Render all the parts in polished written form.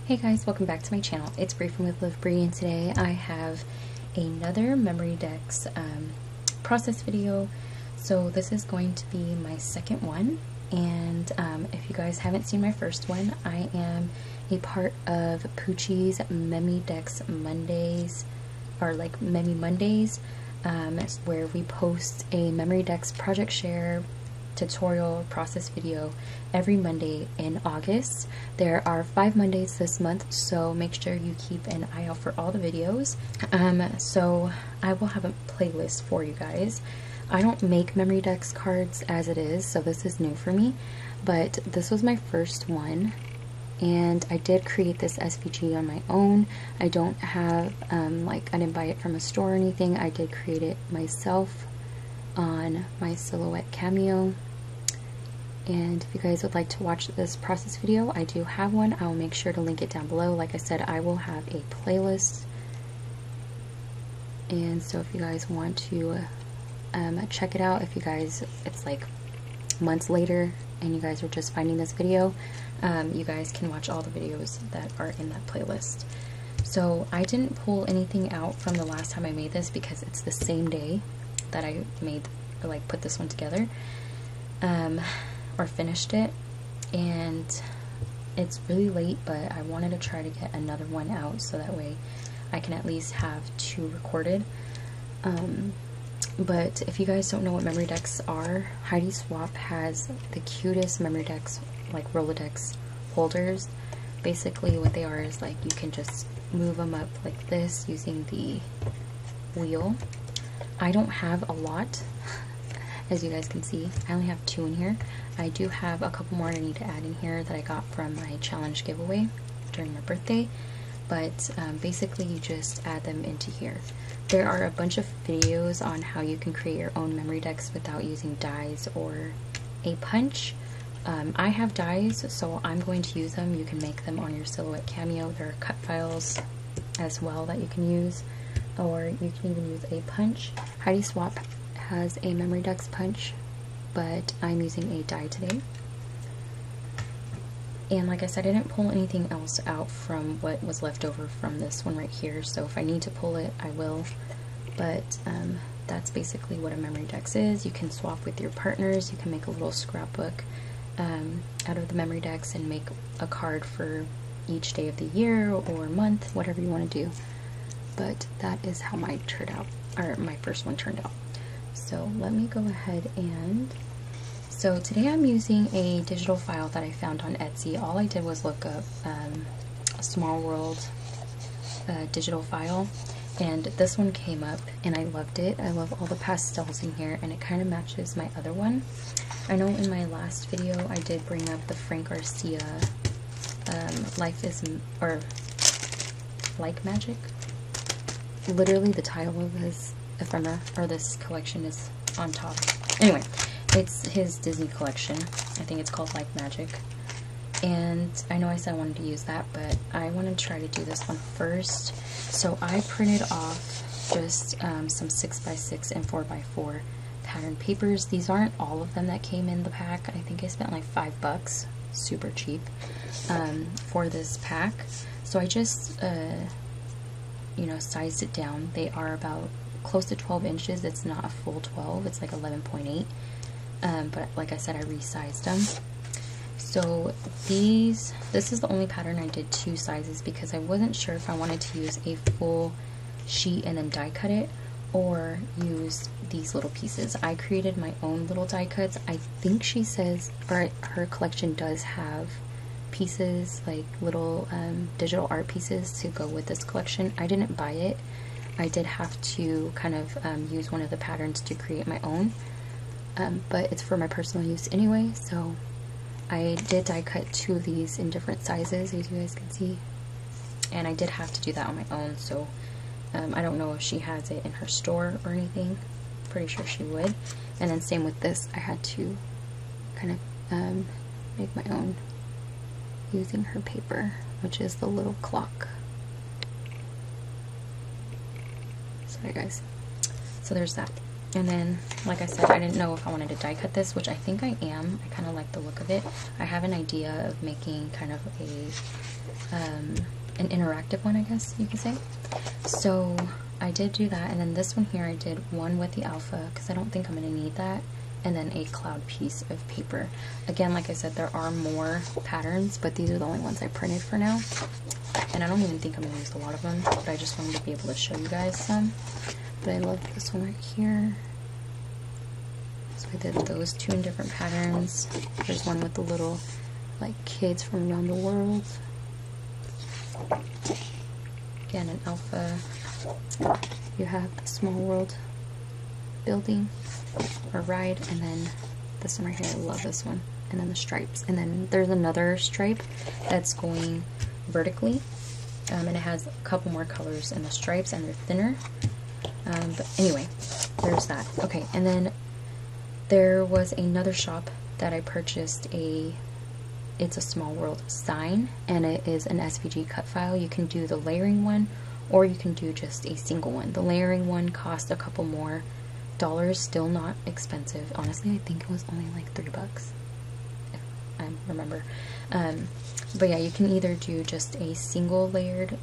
Hey guys, welcome back to my channel. It's Bree from With Live Bree, and today I have another Memorydex process video. So this is going to be my second one, and if you guys haven't seen my first one, I am a part of Puchys Memorydex Mondays, or like Memy Mondays, where we post a Memorydex project share tutorial process video every Monday in August. There are 5 Mondays this month, so make sure you keep an eye out for all the videos. So I will have a playlist for you guys. I don't make Memorydex cards as it is, so this is new for me, but this was my first one, and I did create this SVG on my own. I don't have I didn't buy it from a store or anything. I did create it myself on my Silhouette Cameo. And if you guys would like to watch this process video, I do have one. I will make sure to link it down below. Like I said, I will have a playlist, and so if you guys want to check it out, if you guys, it's like months later and you guys are just finding this video, you guys can watch all the videos that are in that playlist. So I didn't pull anything out from the last time I made this because it's the same day that I made, or like put this one together, or finished it, and it's really late, but I wanted to try to get another one out so that way I can at least have 2 recorded. But if you guys don't know what Memorydex are, Heidi Swap has the cutest Memorydex, like Rolodex holders. Basically what they are is like you can just move them up like this using the wheel. I don't have a lot, as you guys can see. I only have 2 in here. I do have a couple more I need to add in here that I got from my challenge giveaway during my birthday, but basically you just add them into here. There are a bunch of videos on how you can create your own Memorydex without using dies or a punch. I have dies, so I'm going to use them. You can make them on your Silhouette Cameo. There are cut files as well that you can use, or you can even use a punch. Heidi Swap has a Memorydex punch, but I'm using a die today. And like I said, I didn't pull anything else out from what was left over from this one right here, so if I need to pull it, I will. But that's basically what a Memorydex is. You can swap with your partners. You can make a little scrapbook out of the Memorydex and make a card for each day of the year or month, whatever you want to do. But that is how mine turned out, or my first one turned out. So let me go ahead and, so today I'm using a digital file that I found on Etsy. All I did was look up a Small World digital file, and this one came up and I loved it. I love all the pastels in here, and it kind of matches my other one. I know in my last video I did bring up the Frank Garcia Life is, or Like Magic. Literally the title of his ephemera, or this collection, is on top. Anyway, it's his Disney collection. I think it's called Like Magic. And I know I said I wanted to use that, but I want to try to do this one first. So I printed off just some 6x6 and 4x4 pattern papers. These aren't all of them that came in the pack. I think I spent like $5, super cheap, for this pack. So I just you know, sized it down. They are about close to 12 inches. It's not a full 12, it's like 11.8. But like I said, I resized them. So this is the only pattern I did 2 sizes because I wasn't sure if I wanted to use a full sheet and then die cut it, or use these little pieces. I created my own little die cuts. I think she says, or her collection does have pieces, like little digital art pieces to go with this collection. I didn't buy it. I did have to kind of use one of the patterns to create my own, but it's for my personal use anyway, so I did die cut 2 of these in different sizes, as you guys can see, and I did have to do that on my own, so I don't know if she has it in her store or anything. Pretty sure she would. And then same with this, I had to kind of make my own using her paper, which is the little clock. Sorry guys. So there's that. And then, like I said, I didn't know if I wanted to die cut this, which I think I am. I kind of like the look of it. I have an idea of making kind of an interactive one, I guess you could say. So I did do that, and then this one here I did one with the alpha because I don't think I'm going to need that, and then a cloud piece of paper. Again, like I said, there are more patterns, but these are the only ones I printed for now. And I don't even think I'm going to use a lot of them, but I just wanted to be able to show you guys some. But I love this one right here. So I did those two in different patterns. There's one with the little, like, kids from around the world. Again, an alpha. You have the small world building or ride, and then this one right here. I love this one. And then the stripes. And then there's another stripe that's going vertically. And it has a couple more colors in the stripes, and they're thinner. But anyway, there's that. Okay, and then there was another shop that I purchased it's a small world sign, and it is an SVG cut file. You can do the layering one, or you can do just a single one. The layering one cost a couple more dollars, still not expensive. Honestly, I think it was only like $3, if I remember. But yeah, you can either do just a single layered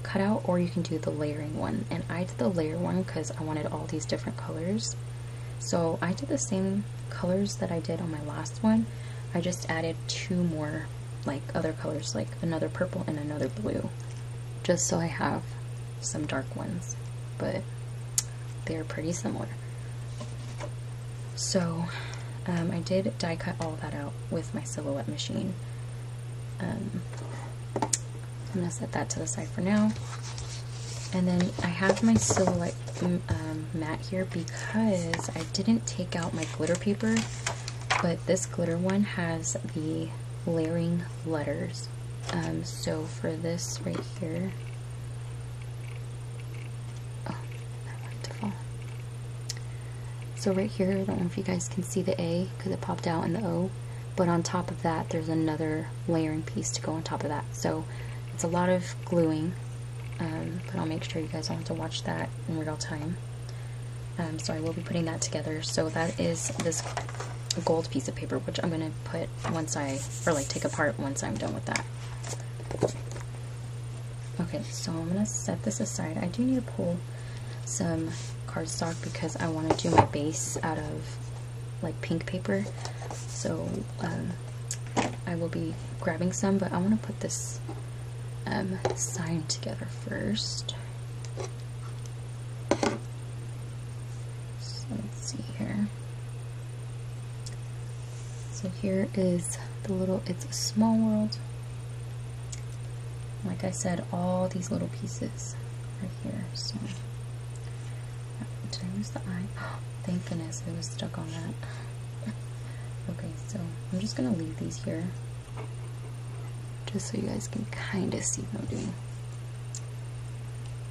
cutout, or you can do the layering one. And I did the layer one because I wanted all these different colors. So I did the same colors that I did on my last one. I just added 2 more, like, other colors, like another purple and another blue, just so I have some dark ones, but they're pretty similar. So I did die cut all that out with my silhouette machine. I'm going to set that to the side for now. And then I have my silhouette mat here because I didn't take out my glitter paper, but this glitter one has the layering letters. So for this right here, oh, I want it to fall. So right here, I don't know if you guys can see the A because it popped out in the O, but on top of that, there's another layering piece to go on top of that. So it's a lot of gluing. But I'll make sure you guys don't have to watch that in real time. So I will be putting that together. So that is this gold piece of paper, which I'm going to put once take apart once I'm done with that. Okay, so I'm going to set this aside. I do need to pull some cardstock because I want to do my base out of like pink paper. So I will be grabbing some, but I want to put this sign together first. So let's see here. So here is the little, it's a small world. Like I said, all these little pieces right here. So did I lose the eye? Oh, thank goodness it was stuck on that. Okay, so I'm just gonna leave these here, just so you guys can kind of see what I'm doing.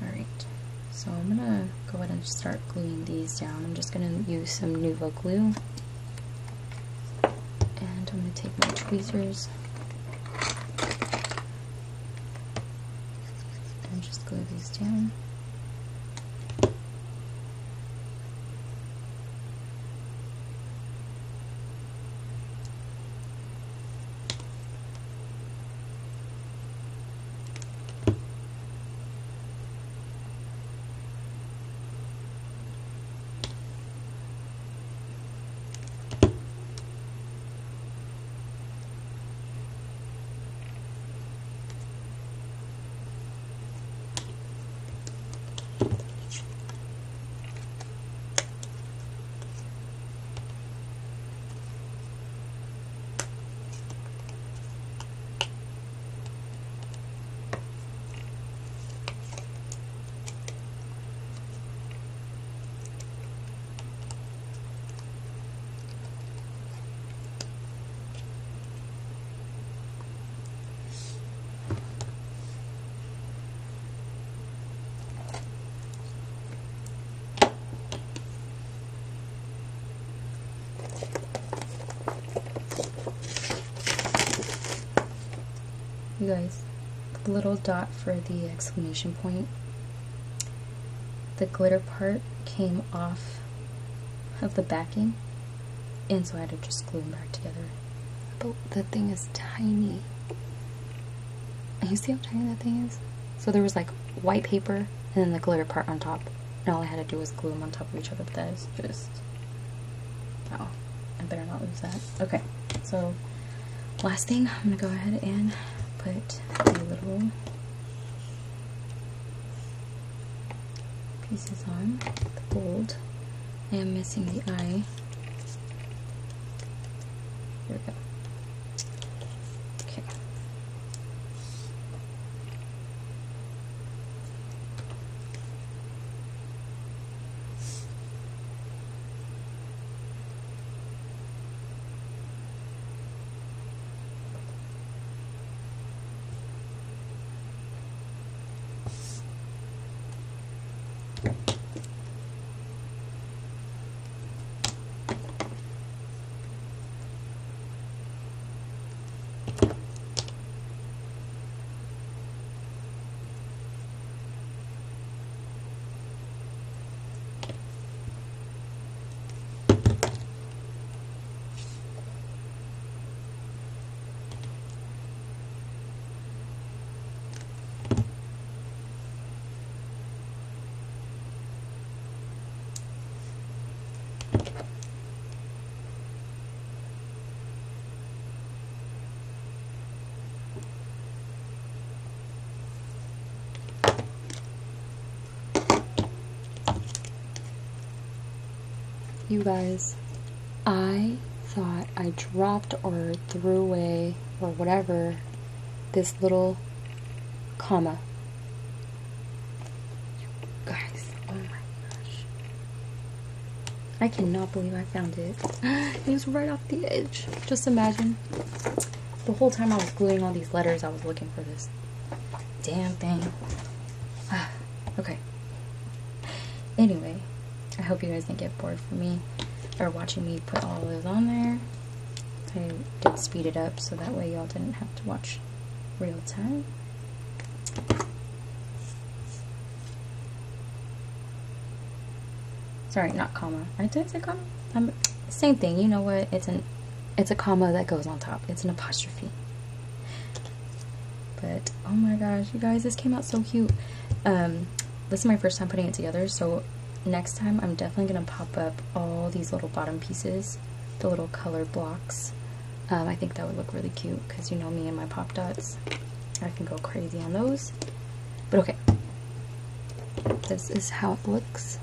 Alright, so I'm gonna go ahead and start gluing these down. I'm just gonna use some Nuvo glue, and I'm gonna take my tweezers and just glue these down. You guys, the little dot for the exclamation point, the glitter part came off of the backing, and so I had to just glue them back together. But the thing is tiny. You see how tiny that thing is? So there was like white paper and then the glitter part on top, and all I had to do was glue them on top of each other. But that is just, oh, I better not lose that. Okay, so last thing, I'm gonna go ahead and put a little pieces on the gold. I am missing the eye. There we go. Okay. You guys, I thought I dropped or threw away or whatever this little comma. Guys, oh my gosh. I cannot believe I found it. It was right off the edge. Just imagine. The whole time I was gluing all these letters, I was looking for this damn thing. Okay. Anyway, I hope you guys didn't get bored from me or watching me put all of those on there. I did speed it up so that way y'all didn't have to watch real time. Sorry, not comma. Did I say comma? Same thing. You know what? It's a comma that goes on top. It's an apostrophe. But oh my gosh, you guys, this came out so cute. This is my first time putting it together, so next time I'm definitely gonna pop up all these little bottom pieces, the little colored blocks. I think that would look really cute because you know me and my pop dots. I can go crazy on those. But okay, this is how it looks.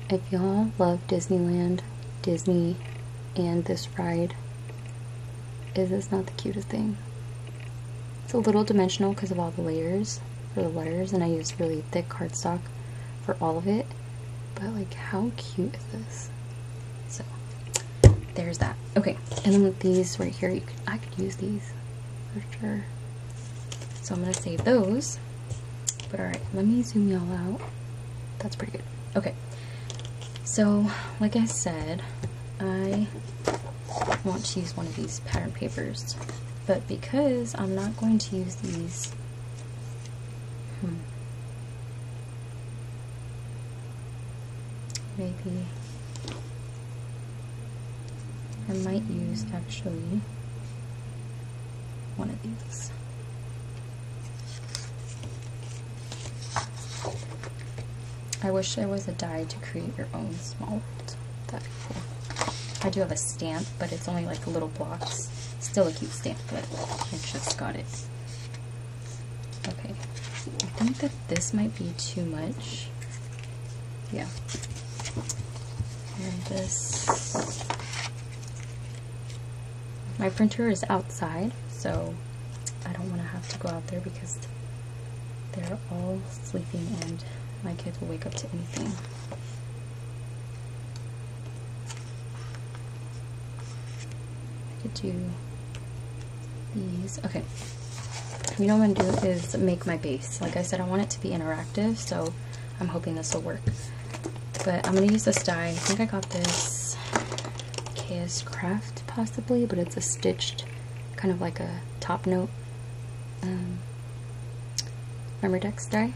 If y'all love Disneyland, Disney, and this ride, is this not the cutest thing? It's a little dimensional because of all the layers for the letters, and I used really thick cardstock for all of it. But like, how cute is this? So there's that. Okay, and then with these right here, I could use these for sure. So I'm gonna save those. But alright, let me zoom y'all out. That's pretty good. Okay. So, like I said, I want to use one of these pattern papers, but because I'm not going to use these, maybe I might use actually one of these. I wish there was a die to create your own small world. That'd be cool. I do have a stamp, but it's only like little blocks. Still a cute stamp, but I just got it. Okay. I think that this might be too much. Yeah. And this. My printer is outside, so I don't want to have to go out there because they're all sleeping and my kids will wake up to anything. I could do these. Okay. You know what I'm gonna do is make my base. Like I said, I want it to be interactive, so I'm hoping this will work. But I'm gonna use this die. I think I got this KS Craft possibly, but it's a stitched, kind of like a top note Memorydex die.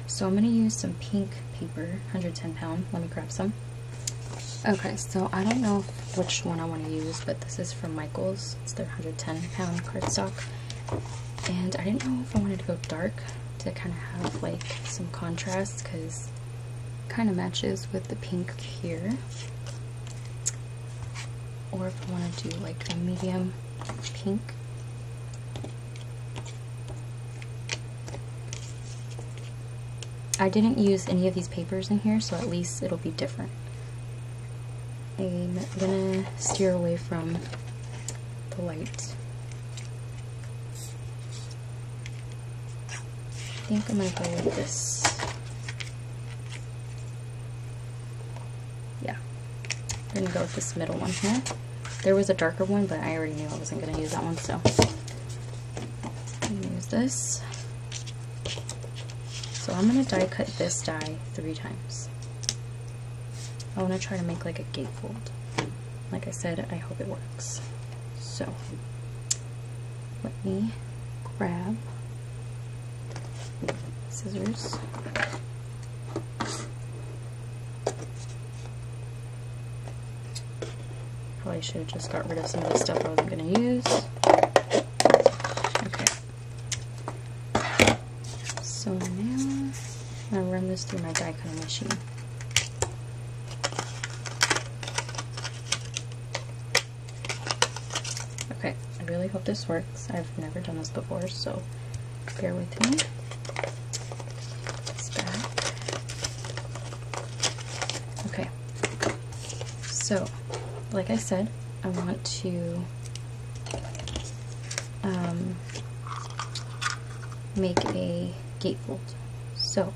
So I'm going to use some pink paper, 110 pound. Let me grab some. Okay, so I don't know which one I want to use, but this is from Michael's. It's their 110-pound cardstock. And I didn't know if I wanted to go dark to kind of have like some contrast, because it kind of matches with the pink here. Or if I want to do like a medium pink. I didn't use any of these papers in here, so at least it'll be different. I'm gonna steer away from the light. I think I'm gonna go with this. Yeah, I'm gonna go with this middle one here. There was a darker one, but I already knew I wasn't gonna use that one, so I'm gonna use this. So I'm gonna die cut this die 3 times. I want to try to make like a gatefold. Like I said, I hope it works. So let me grab scissors. Probably should have just got rid of some of the stuff I wasn't going to use. Okay. So now I'm going to run this through my die cutting machine. Okay, I really hope this works. I've never done this before, so bear with me. It's back. Okay, so like I said, I want to make a gatefold. So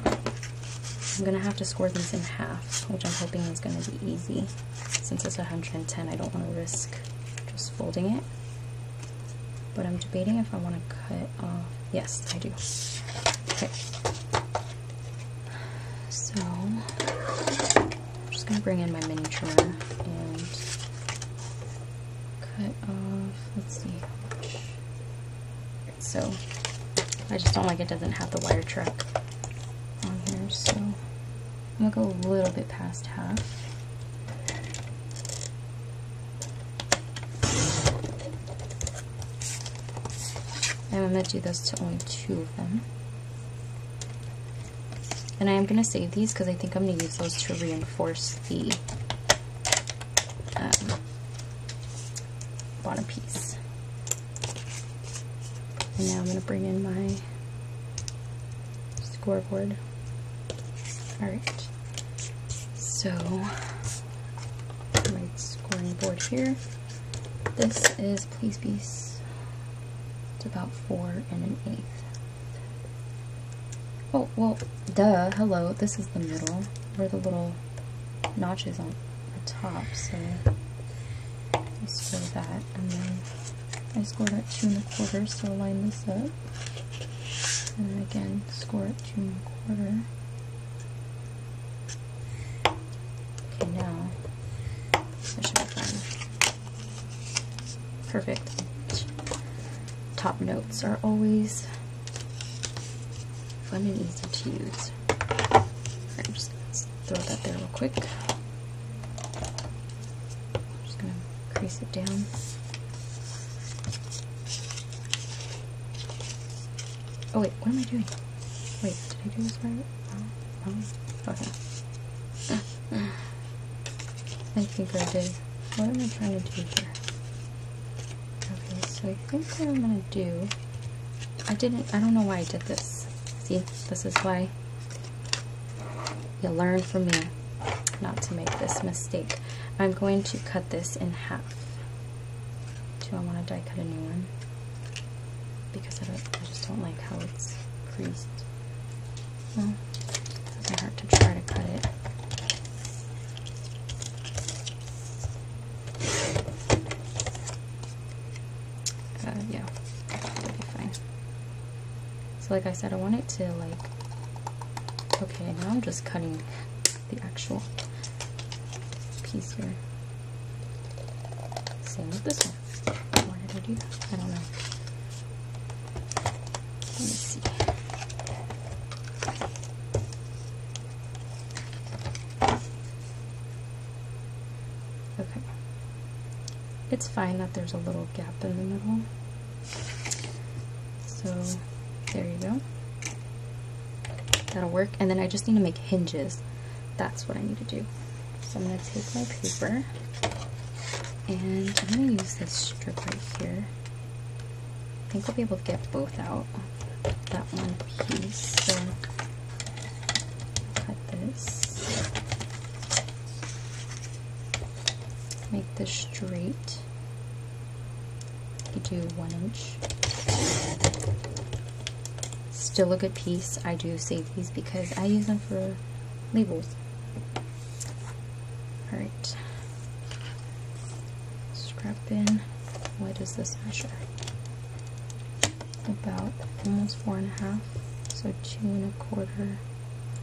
I'm gonna have to score these in half, which I'm hoping is gonna be easy. Since it's 110, I don't want to risk just folding it. But I'm debating if I want to cut off. Yes, I do. Okay. So I'm just gonna bring in my mini trimmer and cut off. Let's see. So I just don't like it doesn't have the wire track on here, so I'm gonna go a little bit past half. And I'm gonna do this to only 2 of them. And I am gonna save these because I think I'm gonna use those to reinforce the bottom piece. And now I'm going to bring in my scoreboard. Alright, so my scoring board here. This is Please Beast. It's about 4 1/8. Oh, well, duh, hello, this is the middle, where the little notches on the top, so I score that, and then I scored at 2 1/4, so line this up, and then again, score at 2 1/4. Okay, now, that should be fine. Perfect. Top notes are always fun and easy to use. Alright, I'm just gonna throw that there real quick. I'm just gonna crease it down. Oh wait, what am I doing? Wait, did I do this right? Oh, okay. I think I did. What am I trying to do here? Okay, so I think what I'm gonna do, I don't know why I did this. See, this is why you learn from me not to make this mistake. I'm going to cut this in half. Do I want to die cut a new one? Because I just don't like how it's creased. Well, it doesn't hurt to try to cut it. Yeah, that'll be fine. So like I said, I want it to like, okay, now I'm just cutting the actual piece here. Same with this one. Why did I do that? I don't know. Let me see. it's fine that there's a little gap in the middle. So there you go. That'll work. And then I just need to make hinges. That's what I need to do. So I'm going to take my paper and I'm going to use this strip right here. I think I'll be able to get both out of that one piece. So cut this. Make this straight. You do 1 inch. Still a good piece. I do save these because I use them for labels. Alright. Scrap in. What does this measure? About almost 4.5. So 2 1/4.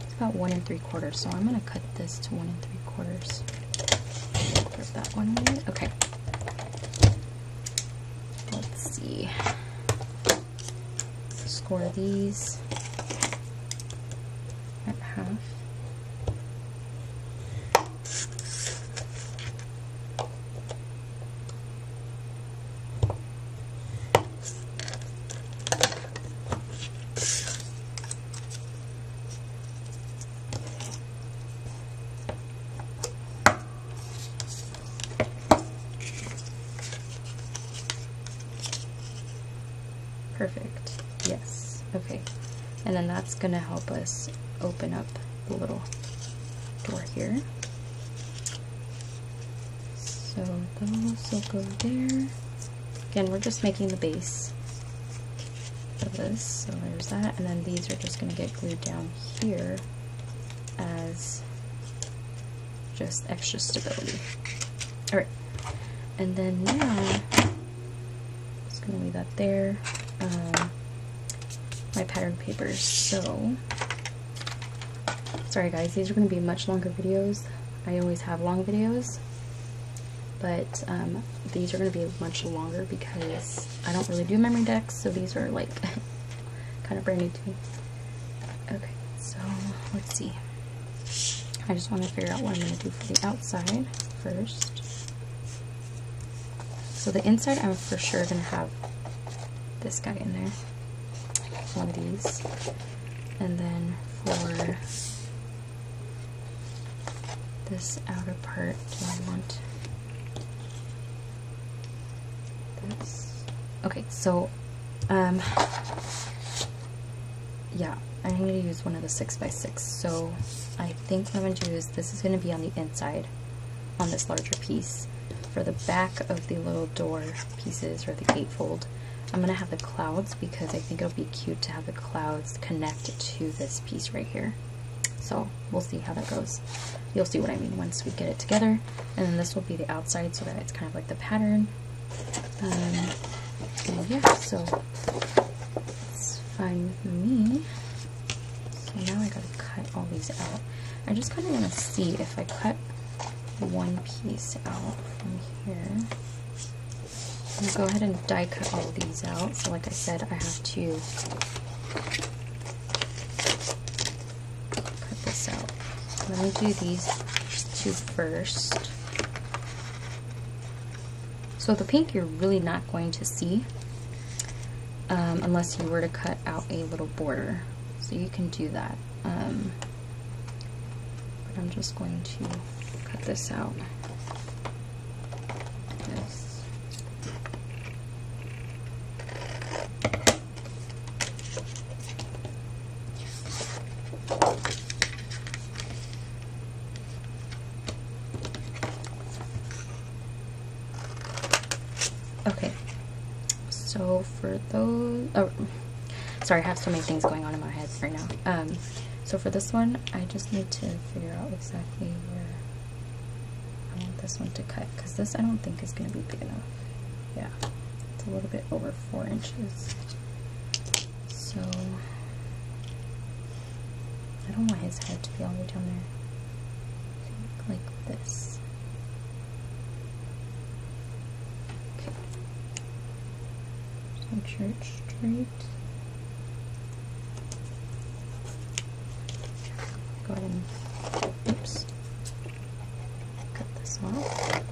It's about 1 3/4. So I'm gonna cut this to 1 3/4. Put that one away. Okay. Let's see. Score these at half. Perfect. Yes. Okay. And then that's going to help us open up the little door here. So those will go there. Again, we're just making the base of this. So there's that. And then these are just going to get glued down here as just extra stability. Alright. And then now, just going to leave that there. My pattern papers. So, sorry guys, these are going to be much longer videos. I always have long videos, but these are going to be much longer because I don't really do Memorydex, so these are like kind of brand new to me. Okay, so let's see. I just want to figure out what I'm going to do for the outside first. So the inside, I'm for sure going to have this guy in there. One of these. And then for this outer part, do I want this? Okay, so yeah, I need to use one of the 6x6. So I think what I'm going to do is this is going to be on the inside on this larger piece. For the back of the little door pieces or the gatefold, I'm going to have the clouds because I think it'll be cute to have the clouds connect to this piece right here. So we'll see how that goes. You'll see what I mean once we get it together. And then this will be the outside so that it's kind of like the pattern. And yeah, so it's fine with me. So now I gotta cut all these out. I just kind of want to see if I cut one piece out from here. I'm going to go ahead and die cut all these out. So like I said, I have to cut this out. Let me do these two first. So the pink you're really not going to see unless you were to cut out a little border. So you can do that. But I'm just going to cut this out. This. Okay, so for those, oh, sorry, I have so many things going on in my head right now. So for this one, I just need to figure out exactly where I want this one to cut, because this I don't think is going to be big enough. Yeah, it's a little bit over 4 inches. So I don't want his head to be all the way down there. Like this. Okay. Just make sure it's straight. Go ahead and, oops, cut this off.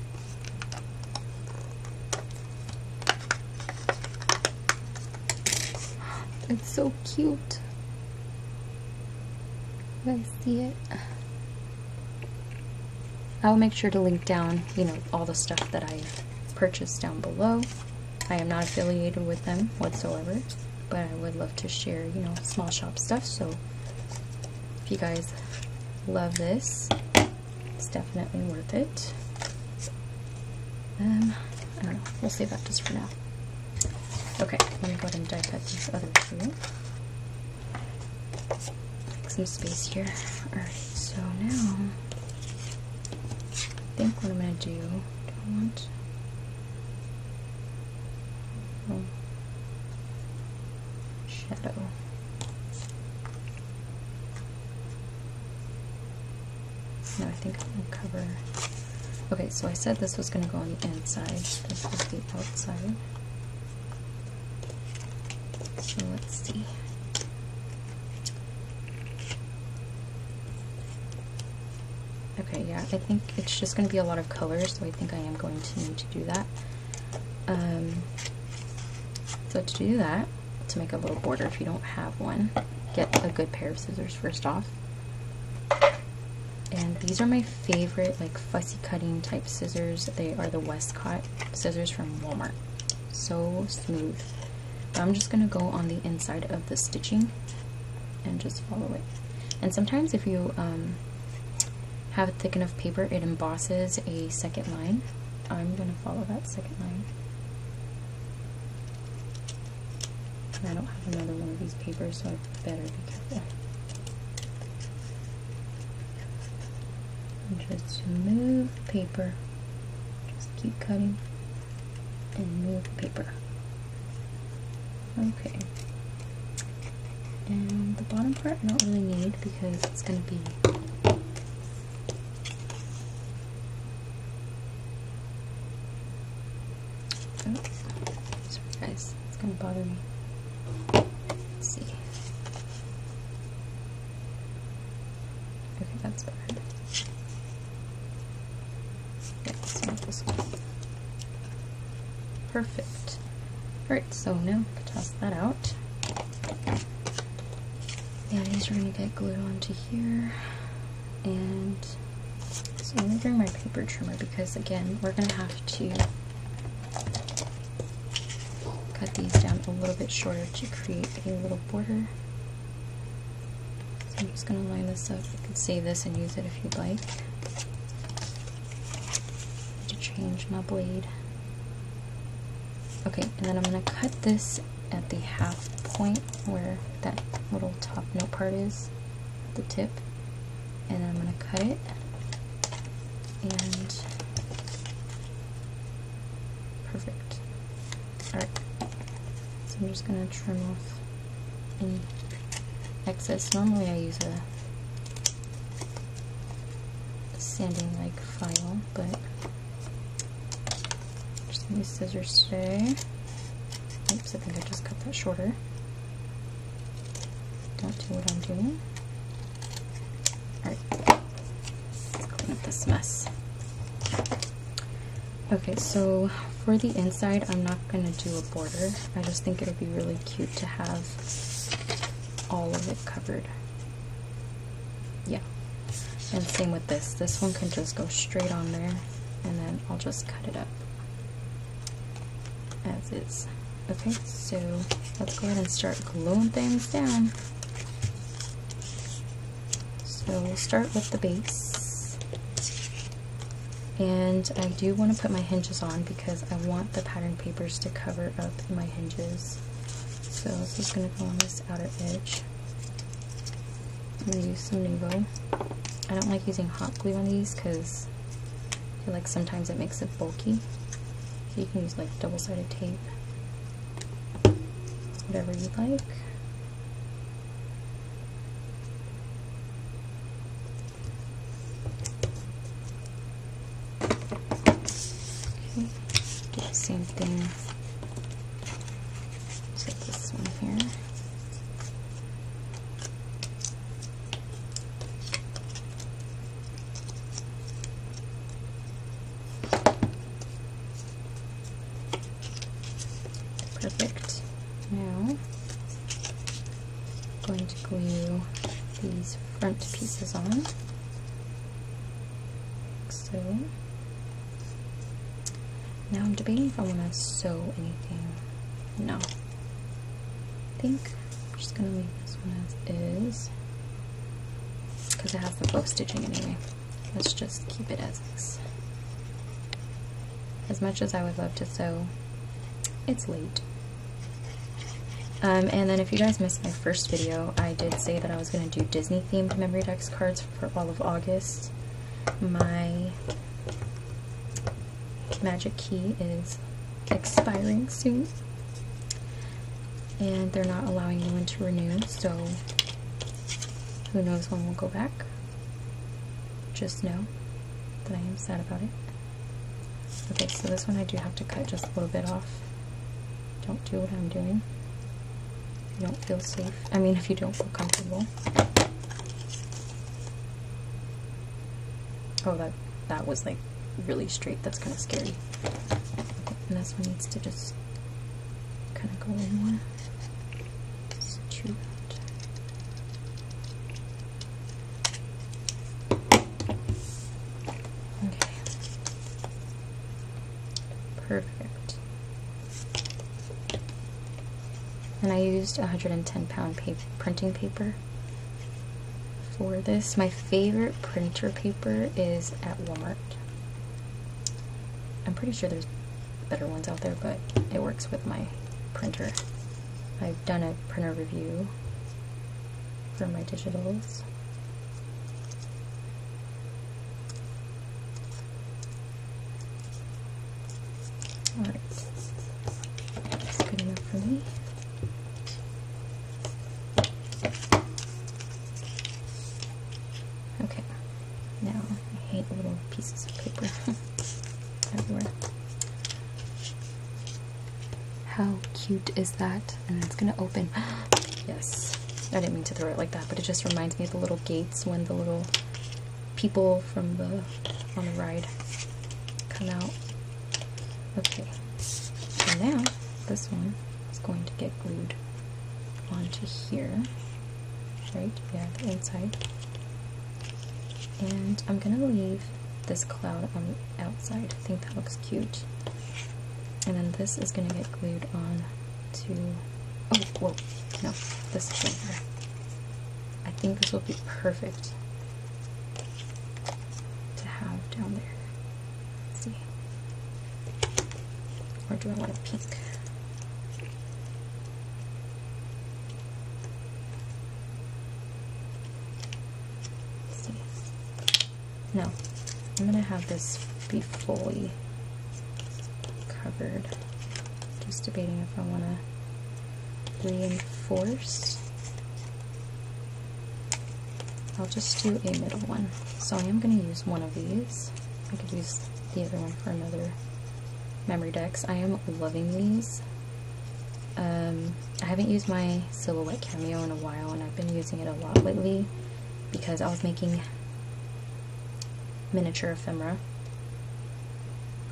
so cute. You guys see it? I'll make sure to link down, you know, all the stuff that I purchased down below. I am not affiliated with them whatsoever, but I would love to share, you know, small shop stuff. So if you guys love this, it's definitely worth it. I don't know, we'll save that just for now. Okay, let me go ahead and die cut these other two. Make some space here. Alright, so now I think what I'm going to do, I want shadow. No, I think I'm going to cover. Okay, so I said this was going to go on the inside. This was the outside. So let's see. Okay, yeah, I think it's just going to be a lot of colors, so I think I am going to need to do that. So to do that, to make a little border, if you don't have one, get a good pair of scissors first off. And these are my favorite, like, fussy cutting type scissors. They are the Westcott scissors from Walmart. So smooth. But I'm just going to go on the inside of the stitching and just follow it. And sometimes if you have a thick enough paper, it embosses a second line. I'm going to follow that second line. And I don't have another one of these papers, so I better be careful. And just move the paper. Just keep cutting and move the paper. Okay. And the bottom part I don't really need because it's going to be sorry guys, it's going to bother me. Let's see. Okay, that's better. Yeah, let's make this one. Perfect. Alright, so now I can toss that out. And these are going to get glued onto here. And so I'm going to bring my paper trimmer because, again, we're going to have to cut these down a little bit shorter to create a little border. So I'm just going to line this up. You can save this and use it if you'd like. To change my blade. Okay, and then I'm going to cut this at the half point where that little top note part is, the tip, and then I'm going to cut it, and perfect. Alright, so I'm just going to trim off any excess. Normally I use a sanding like file, but use scissors today. Oops, I think I just cut that shorter. Don't do what I'm doing. Alright, let's clean up this mess. Okay, so for the inside, I'm not going to do a border. I just think it would be really cute to have all of it covered. Yeah, and same with this. This one can just go straight on there, and then I'll just cut it up as is. Okay, so let's go ahead and start gluing things down. So we'll start with the base. And I do want to put my hinges on because I want the pattern papers to cover up my hinges. So this is going to go on this outer edge. I'm going to use some Nuvo. I don't like using hot glue on these because I feel like sometimes it makes it bulky. So you can use like double-sided tape, whatever you like. Okay, do the same thing to this one here. Perfect. Now going to glue these front pieces on, like so. Now I'm debating if I want to sew anything. No. I think I'm just going to leave this one as is, because it has the bow stitching anyway. Let's just keep it as is. As much as I would love to sew, it's late. And then if you guys missed my first video, I did say that I was going to do Disney themed Memorydex cards for all of August. My magic key is expiring soon, and they're not allowing anyone to renew, so who knows when we'll go back. Just know that I am sad about it. Okay, so this one I do have to cut just a little bit off. Don't do what I'm doing if you don't feel safe. I mean, if you don't feel comfortable. Oh, that was like really straight. That's kind of scary. Okay, and this one needs to just kind of go in more. It's too bad. Okay. Perfect. And I used 110-pound printing paper for this. My favorite printer paper is at Walmart. I'm pretty sure there's better ones out there, but it works with my printer. I've done a printer review for my digitals. Alright, that's good enough for me. Okay, now I hate little pieces of paper everywhere. How cute is that? And it's gonna open. Yes, I didn't mean to throw it like that, but it just reminds me of the little gates when the little people from on the ride come out. Okay, so now this one is going to get glued onto here, right? Yeah, the inside. And I'm gonna leave this cloud on the outside. I think that looks cute. And then this is gonna get glued on to, oh, whoa, no, this is right here. I think this will be perfect to have down there. Let's see. Or do I want a pink? Let's see. No, I'm gonna have this be fully covered. Just debating if I want to reinforce. I'll just do a middle one. So I am going to use one of these. I could use the other one for another Memorydex. I am loving these. I haven't used my silhouette cameo in a while, and I've been using it a lot lately because I was making miniature ephemera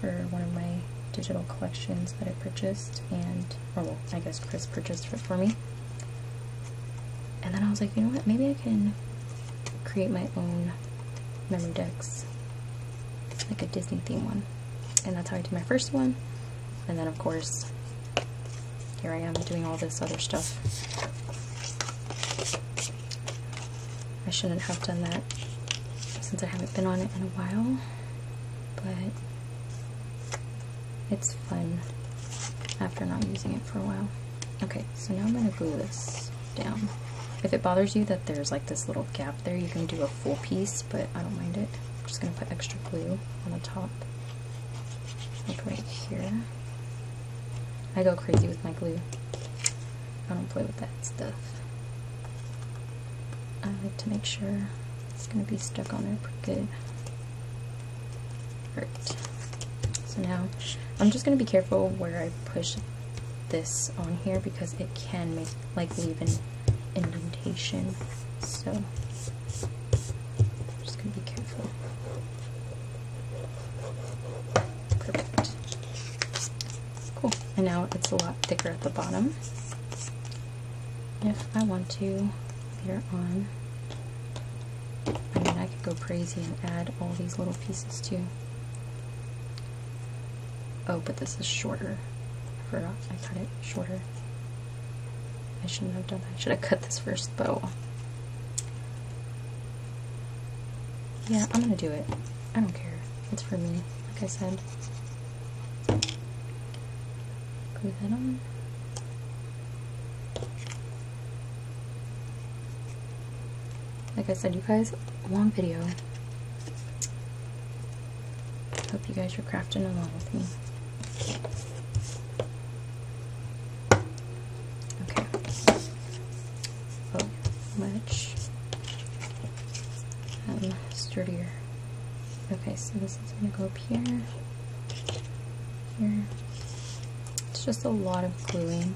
for one of my digital collections that I purchased, and, or well, I guess Chris purchased it for me. And then I was like, you know what, maybe I can create my own Memorydex, like a Disney theme one. And that's how I did my first one. And then of course, here I am doing all this other stuff. I shouldn't have done that since I haven't been on it in a while, but it's fun after not using it for a while. Okay, so now I'm going to glue this down. If it bothers you that there's like this little gap there, you can do a full piece, but I don't mind it. I'm just going to put extra glue on the top, like right here. I go crazy with my glue. I don't play with that stuff. I like to make sure it's going to be stuck on there pretty good. Alright, so now I'm just going to be careful where I push this on here because it can make, like, leave an indentation, so I'm just going to be careful. Perfect. Cool. And now it's a lot thicker at the bottom. if I want to later on, I mean, I could go crazy and add all these little pieces too. Oh, but this is shorter. I forgot I cut it shorter. I shouldn't have done that. I should have cut this first, but oh well. Yeah, I'm gonna do it. I don't care. It's for me, like I said. Glue that on. Like I said, you guys, long video. Hope you guys are crafting along with me. Okay. Oh, much sturdier. Okay, so this is gonna go up here. Here. It's just a lot of gluing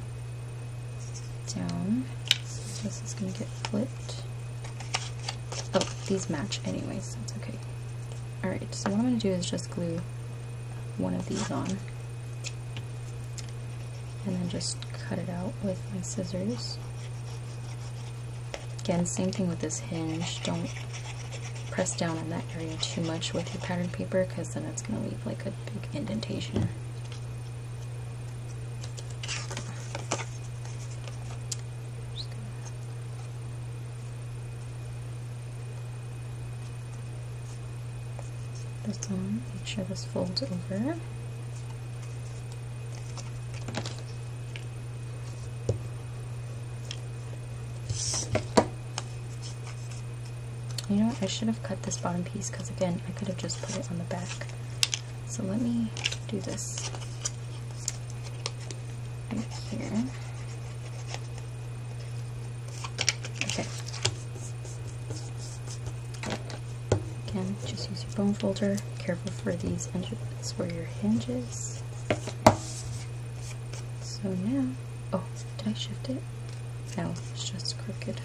down. So this is gonna get flipped. Oh, these match anyways, so it's okay. Alright, so what I'm going to do is just glue one of these on. And then just cut it out with my scissors. Again, same thing with this hinge. Don't press down on that area too much with your pattern paper, because then it's going to leave like a big indentation. This on, make sure this folds over. You know what, I should have cut this bottom piece, because again, I could have just put it on the back. So let me do this right here. Okay. Again, just use your bone folder. Careful for these hinges for your hinges. So now, oh, did I shift it? No, it's just crooked.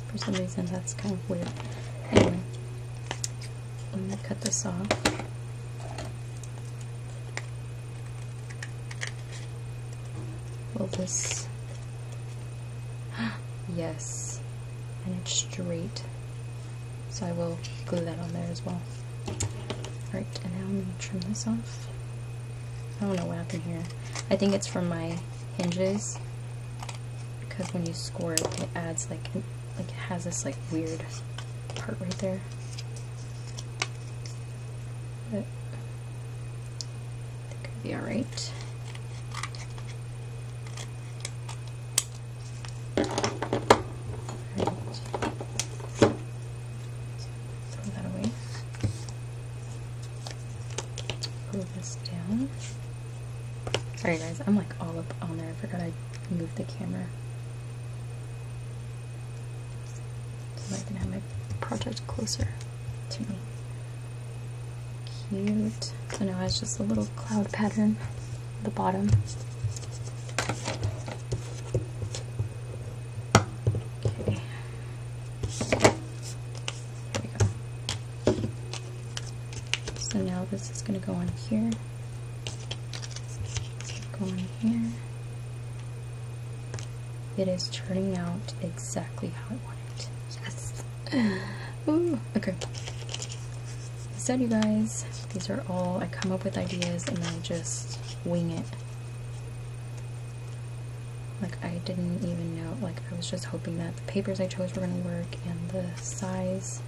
For some reason, that's kind of weird. Anyway, I'm gonna cut this off. Will this? Yes, and it's straight. So I will glue that on there as well. Alright, and now I'm going to trim this off. I don't know what happened here. I think it's from my hinges, because when you score it, it adds like it has this like weird part right there. But I think it'll be alright. Sorry guys, I'm like all up on there. I forgot I moved the camera. So I can have my project closer to me. Cute. So now it's just a little cloud pattern at the bottom. Okay. Here we go. So now this is going to go on here. Go on here. It is turning out exactly how I want it. Yes. Ooh, okay. So you guys, these are all, I come up with ideas and I just wing it. Like I didn't even know, like I was just hoping that the papers I chose were going to work and the size.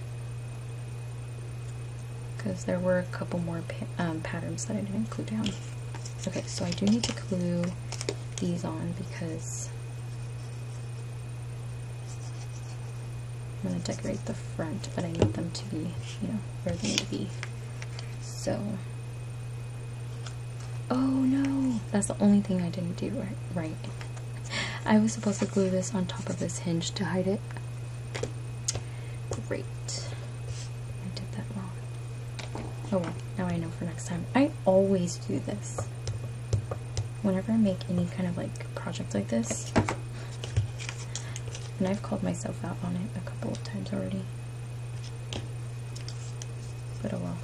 Because there were a couple more patterns that I didn't glue down. Okay, so I do need to glue these on because I'm going to decorate the front, but I need them to be, you know, where they need to be. So, oh no, that's the only thing I didn't do right. I was supposed to glue this on top of this hinge to hide it. Great. I did that wrong. Oh well, now I know for next time. I always do this. Whenever I make any kind of like project like this, and I've called myself out on it a couple of times already, but oh well,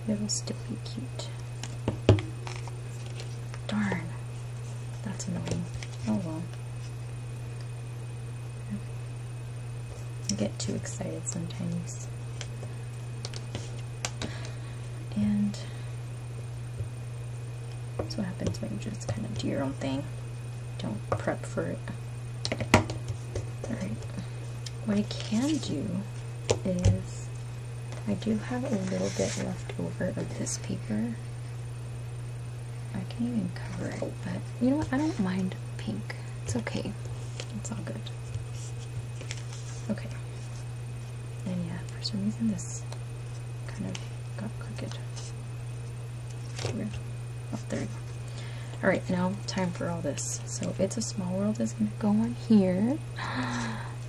it'll still be cute. Darn, That's annoying. Oh well. I get too excited sometimes. And that's what happens when you just kind of do your own thing. Don't prep for it. Alright. What I can do is, I do have a little bit left over of this paper. I can even cover it, but you know what? I don't mind pink. It's okay. It's all good. Okay. And yeah, for some reason this kind of got crooked. Weird. Oh, there we go. Alright, now time for all this. So It's a Small World is going to go on here.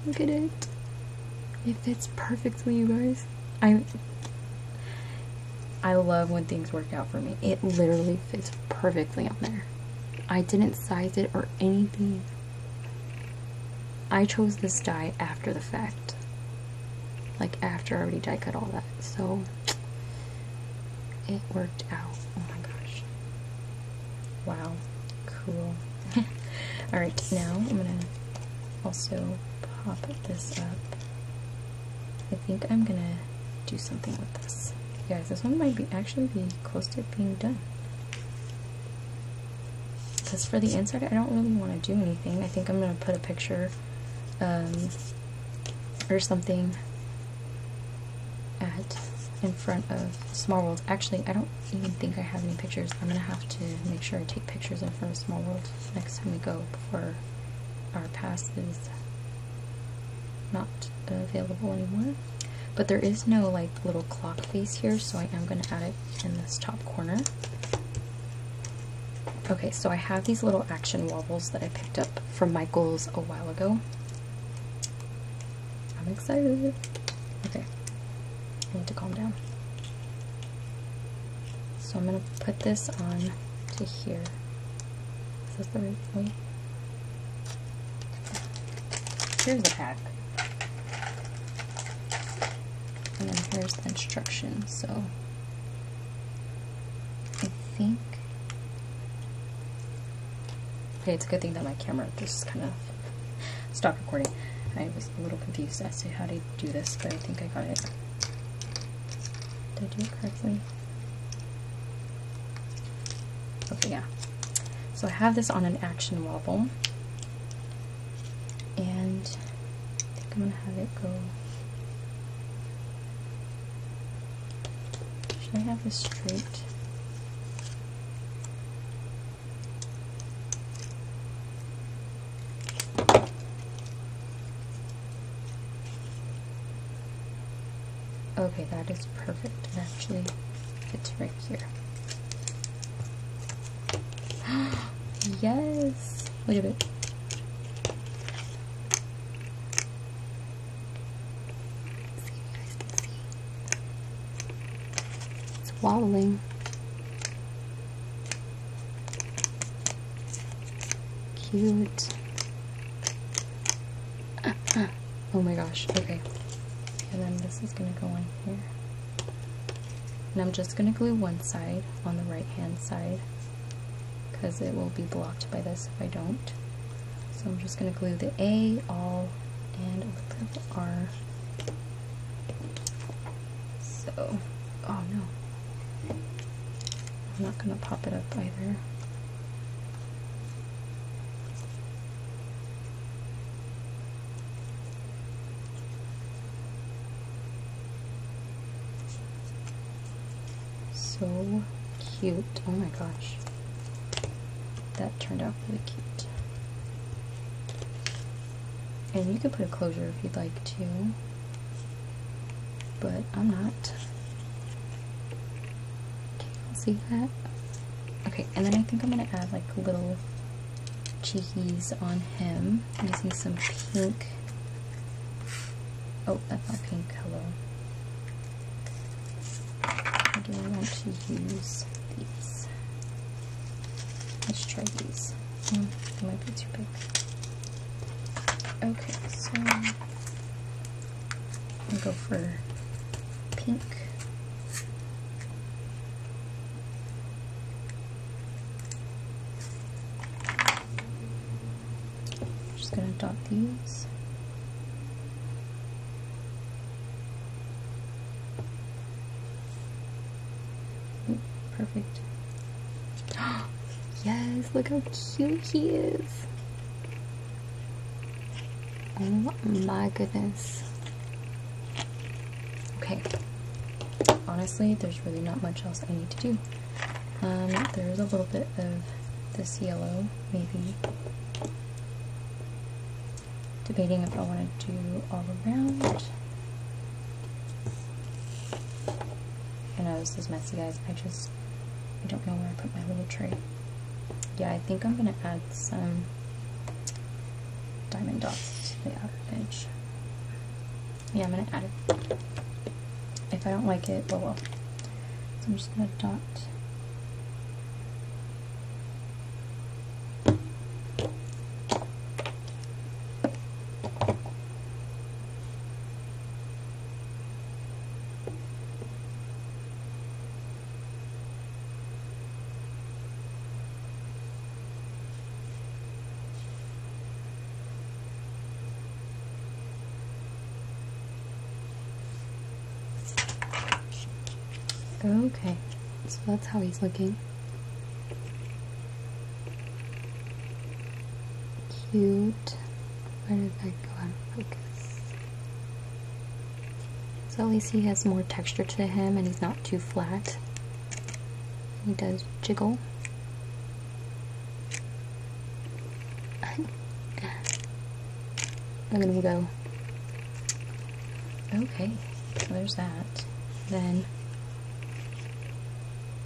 Look at it. It fits perfectly, you guys. I love when things work out for me. It literally fits perfectly on there. I didn't size it or anything. I chose this die after the fact. Like after I already die cut all that. So it worked out. Oh my gosh. Wow. Cool. Alright, now I'm gonna also pop this up. I think I'm gonna do something with this. Guys, this one might actually be close to being done. Because for the inside, I don't really want to do anything. I think I'm going to put a picture or something in front of Small World. Actually, I don't even think I have any pictures. I'm going to have to make sure I take pictures in front of Small World next time we go before our pass is not available anymore. But there is no like little clock face here, so I am going to add it in this top corner. Okay, so I have these little action wobbles that I picked up from Michael's a while ago. I'm excited. Okay, I need to calm down. So I'm going to put this on to here. Is this the right way? Here's the pack. And then here's the instructions. So I think, okay, it's a good thing that my camera just kind of stopped recording. I was a little confused as to how to do this, but I think I got it. Did I do it correctly? Okay, yeah. So I have this on an action wobble, and I think I'm gonna have it go. Should I have this straight? Okay, that is perfect. It actually fits right here. Yes! Look at it. See if you guys can see. It's wobbling. Cute. Oh my gosh, okay. And then this is going to go on here. And I'm just going to glue one side on the right hand side, because it will be blocked by this if I don't. So I'm just going to glue the A, all, and a little bit of the R. So, oh no. I'm not going to pop it up either. So cute. Oh my gosh. That turned out really cute. And you could put a closure if you'd like to, but I'm not. Can you all see that? Okay, and then I think I'm gonna add like little cheekies on him using some pink. Oh, that's not pink. Hello. Do I want to use these? Let's try these. They might be too big. Okay, so I'll go for pink. just gonna dot these. Ooh, perfect. Yes, look how cute he is. Oh my goodness. Okay. Honestly, there's really not much else I need to do. There's a little bit of this yellow, maybe. Debating if I want to do all around. I know this is messy, guys. I don't know where I put my little tray. Yeah, I think I'm gonna add some diamond dots to the outer edge. Yeah, I'm gonna add it. If I don't like it, oh well. So I'm just gonna dot. Okay, so that's how he's looking. Cute. Where did that go out of focus? So at least he has more texture to him and he's not too flat. He does jiggle. Look at him go. Okay, so there's that. Then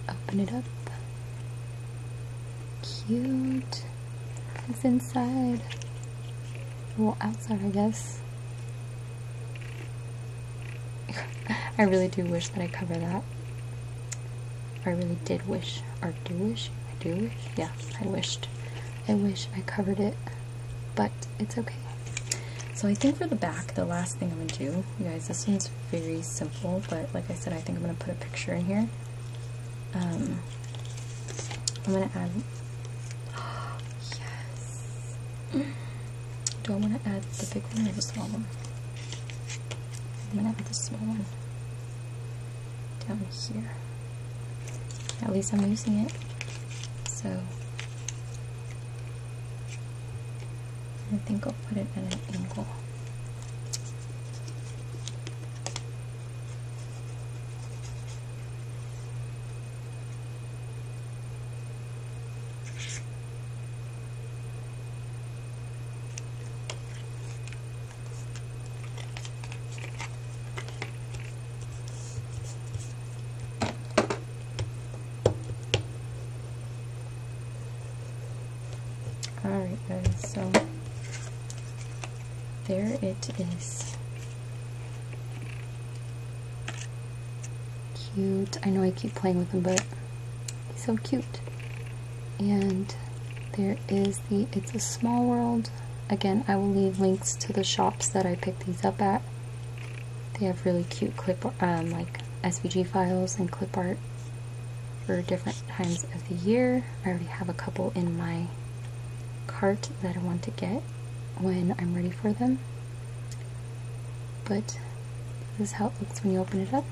open it up. Cute. It's inside. Well, outside, I guess. I really do wish that I cover that. I really did wish, or do wish? I do wish? Yeah, I wished. I wish I covered it, but it's okay. So I think for the back, the last thing I'm gonna do, you guys, this one's very simple, but like I said, I think I'm gonna put a picture in here. I'm gonna add, oh, yes. Do I want to add the big one or the small one? I'm gonna add the small one down here. At least I'm using it. So I think I'll put it at an angle. Alright guys, so there it is. Cute. I know I keep playing with him, but he's so cute. And there is the It's a Small World. Again, I will leave links to the shops that I picked these up at. They have really cute clip like SVG files and clip art for different times of the year. I already have a couple in my cart that I want to get when I'm ready for them. But this is how it looks when you open it up.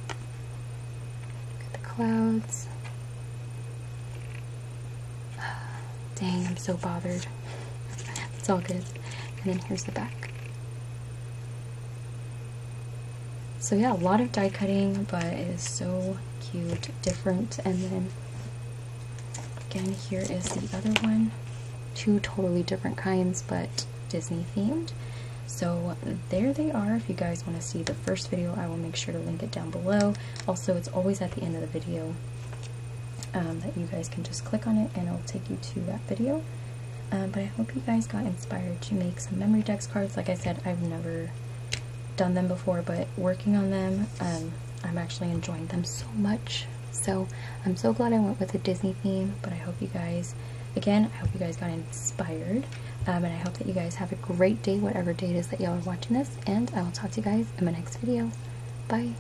Look at the clouds. Dang, I'm so bothered. It's all good. And then here's the back. So yeah, a lot of die cutting, but it is so cute, different. And then again, here is the other one. Two totally different kinds, but Disney themed. So there they are. If you guys want to see the first video, I will make sure to link it down below. Also, it's always at the end of the video that you guys can just click on it and it'll take you to that video. But I hope you guys got inspired to make some Memorydex cards. Like I said, I've never done them before, but working on them, I'm actually enjoying them so much. So I'm so glad I went with a Disney theme, but I hope you guys, again, I hope you guys got inspired, and I hope that you guys have a great day, whatever day it is that y'all are watching this, and I will talk to you guys in my next video. Bye!